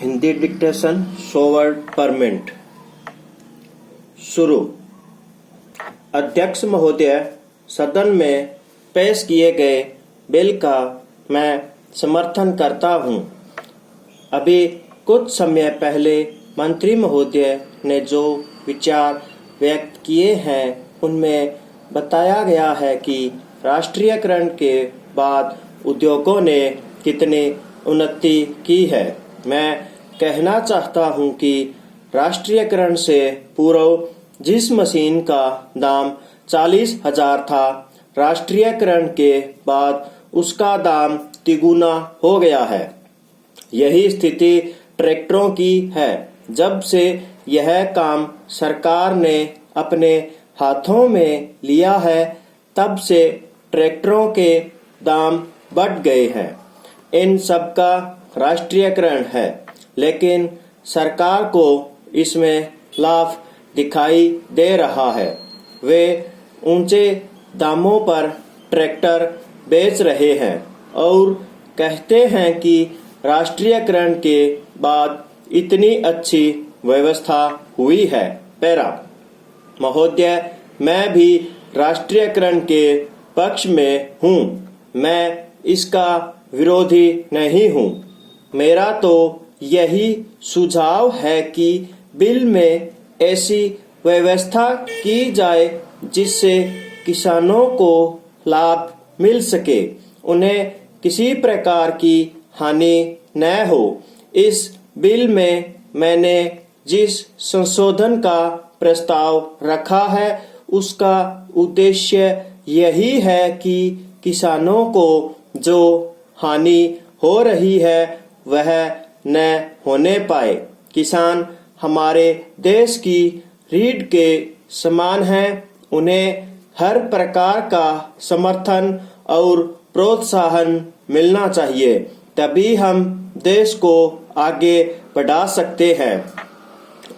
Hindi dictation 100 word पर minute. शुरू। अध्यक्ष महोदय, सदन में पेश किए गए बिल का मैं समर्थन करता हूं। अभी कुछ समय पहले मंत्री महोदय ने जो विचार व्यक्त किए हैं उनमें बताया गया है कि राष्ट्रीयकरण के बाद उद्योगों ने कितनी उन्नति की है। मैं कहना चाहता हूं कि राष्ट्रीयकरण से पूर्व जिस मशीन का दाम 40,000 था, राष्ट्रीयकरण के बाद उसका दाम तिगुना हो गया है। यही स्थिति ट्रैक्टरों की है। जब से यह काम सरकार ने अपने हाथों में लिया है, तब से ट्रैक्टरों के दाम बढ़ गए हैं। इन सब का राष्ट्रीयकरण है, लेकिन सरकार को इसमें लाभ दिखाई दे रहा है। वे ऊंचे दामों पर ट्रैक्टर बेच रहे हैं और कहते हैं कि राष्ट्रीयकरण के बाद इतनी अच्छी व्यवस्था हुई है। पैरा महोदय, मैं भी राष्ट्रीयकरण के पक्ष में हूँ। मैं इसका विरोधी नहीं हूँ। मेरा तो यही सुझाव है कि बिल में ऐसी व्यवस्था की जाए जिससे किसानों को लाभ मिल सके, उन्हें किसी प्रकार की हानि न हो। इस बिल में मैंने जिस संशोधन का प्रस्ताव रखा है, उसका उद्देश्य यही है कि किसानों को जो हानि हो रही है वह न होने पाए। किसान हमारे देश की रीढ़ के समान हैं। उन्हें हर प्रकार का समर्थन और प्रोत्साहन मिलना चाहिए, तभी हम देश को आगे बढ़ा सकते हैं।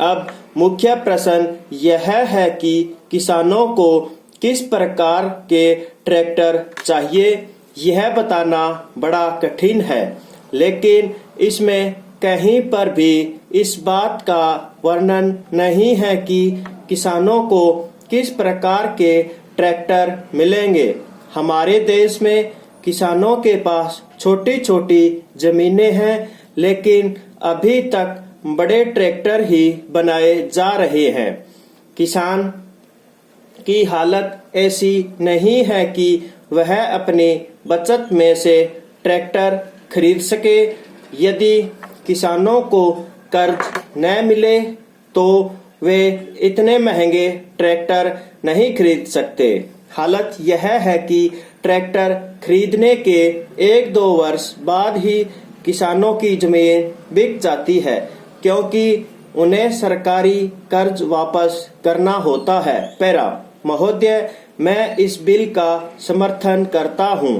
अब मुख्य प्रश्न यह है कि किसानों को किस प्रकार के ट्रैक्टर चाहिए। यह बताना बड़ा कठिन है, लेकिन इसमें कहीं पर भी इस बात का वर्णन नहीं है कि किसानों को किस प्रकार के ट्रैक्टर मिलेंगे। हमारे देश में किसानों के पास छोटी छोटी जमीनें हैं, लेकिन अभी तक बड़े ट्रैक्टर ही बनाए जा रहे हैं। किसान की हालत ऐसी नहीं है कि वह अपनी बचत में से ट्रैक्टर खरीद सके। यदि किसानों को कर्ज न मिले तो वे इतने महंगे ट्रैक्टर नहीं खरीद सकते। हालत यह है कि ट्रैक्टर खरीदने के 1-2 वर्ष बाद ही किसानों की जमीन बिक जाती है, क्योंकि उन्हें सरकारी कर्ज वापस करना होता है। पैरा महोदय, मैं इस बिल का समर्थन करता हूँ,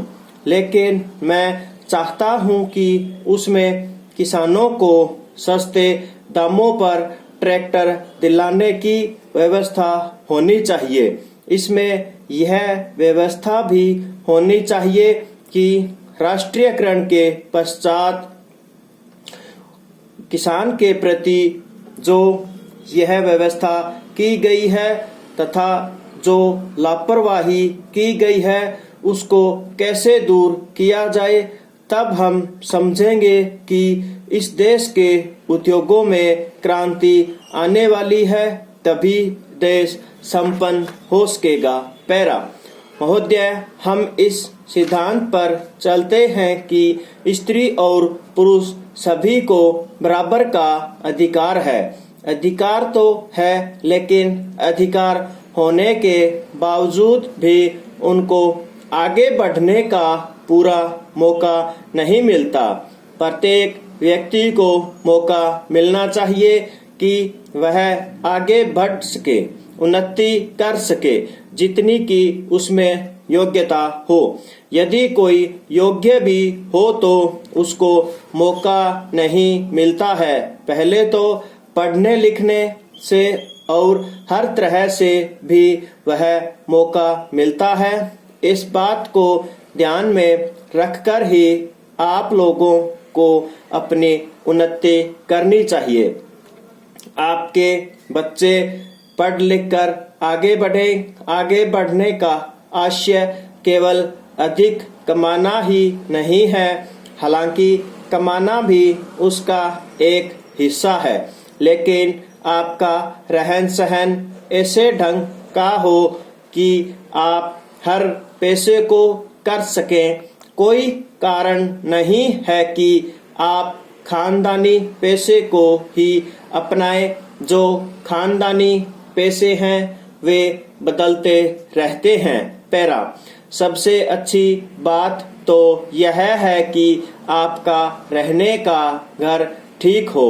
लेकिन मैं चाहता हूँ कि उसमें किसानों को सस्ते दामों पर ट्रैक्टर दिलाने की व्यवस्था होनी चाहिए। इसमें यह व्यवस्था भी होनी चाहिए कि राष्ट्रीयकरण के पश्चात किसान के प्रति जो यह व्यवस्था की गई है तथा जो लापरवाही की गई है, उसको कैसे दूर किया जाए। तब हम समझेंगे कि इस देश के उद्योगों में क्रांति आने वाली है, तभी देश संपन्न हो सकेगा। पैरा महोदय, हम इस सिद्धांत पर चलते हैं कि स्त्री और पुरुष सभी को बराबर का अधिकार है। अधिकार तो है, लेकिन अधिकार होने के बावजूद भी उनको आगे बढ़ने का पूरा मौका नहीं मिलता। प्रत्येक व्यक्ति को मौका मिलना चाहिए कि वह आगे बढ़ सके, उन्नति कर सके, जितनी की उसमें योग्यता हो। यदि कोई योग्य भी हो तो उसको मौका नहीं मिलता है। पहले तो पढ़ने लिखने से और हर तरह से भी वह मौका मिलता है। इस बात को ध्यान में रखकर ही आप लोगों को अपनी उन्नति करनी चाहिए। आपके बच्चे पढ़ लिख कर आगे बढ़े। आगे बढ़ने का आशय केवल अधिक कमाना ही नहीं है, हालांकि कमाना भी उसका एक हिस्सा है, लेकिन आपका रहन सहन ऐसे ढंग का हो कि आप हर पैसे को कर सकें। कोई कारण नहीं है कि आप खानदानी पैसे को ही अपनाएं। जो खानदानी पैसे हैं वे बदलते रहते हैं। पैरा, सबसे अच्छी बात तो यह है कि आपका रहने का घर ठीक हो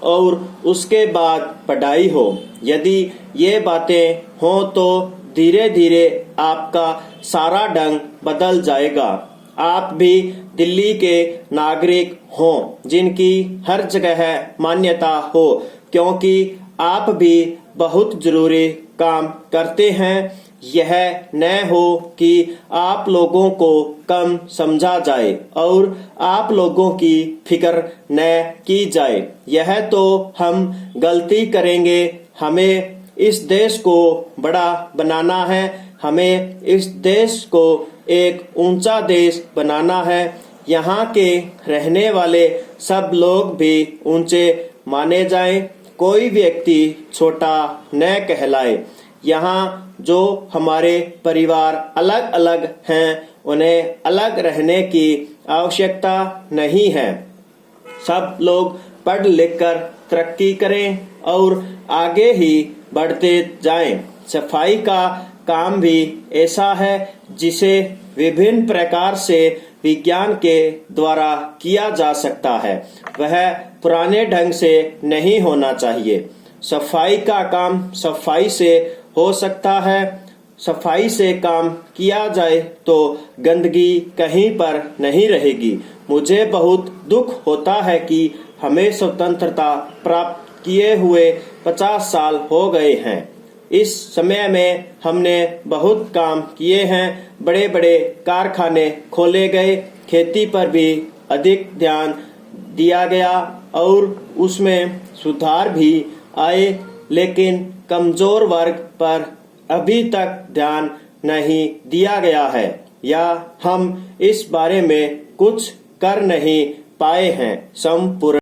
और उसके बाद पढ़ाई हो। यदि ये बातें हों तो धीरे धीरे आपका सारा ढंग बदल जाएगा। आप भी दिल्ली के नागरिक हों जिनकी हर जगह मान्यता हो, क्योंकि आप भी बहुत जरूरी काम करते हैं। यह न हो कि आप लोगों को कम समझा जाए और आप लोगों की फिक्र न की जाए। यह तो हम गलती करेंगे। हमें इस देश को बड़ा बनाना है। हमें इस देश को एक ऊंचा देश बनाना है। यहाँ के रहने वाले सब लोग भी ऊंचे माने जाएं। कोई व्यक्ति छोटा न कहलाए। यहाँ जो हमारे परिवार अलग अलग हैं, उन्हें अलग रहने की आवश्यकता नहीं है। सब लोग पढ़ लिख कर तरक्की करें और आगे ही बढ़ते जाएं। सफाई का काम भी ऐसा है जिसे विभिन्न प्रकार से विज्ञान के द्वारा किया जा सकता है। वह पुराने ढंग से नहीं होना चाहिए। सफाई का काम सफाई से हो सकता है। सफाई से काम किया जाए तो गंदगी कहीं पर नहीं रहेगी। मुझे बहुत दुख होता है कि हमें स्वतंत्रता प्राप्त किए हुए 50 साल हो गए हैं। इस समय में हमने बहुत काम किए हैं। बड़े बड़े कारखाने खोले गए, खेती पर भी अधिक ध्यान दिया गया और उसमें सुधार भी आए, लेकिन कमजोर वर्ग पर अभी तक ध्यान नहीं दिया गया है या हम इस बारे में कुछ कर नहीं पाए हैं। संपूर्ण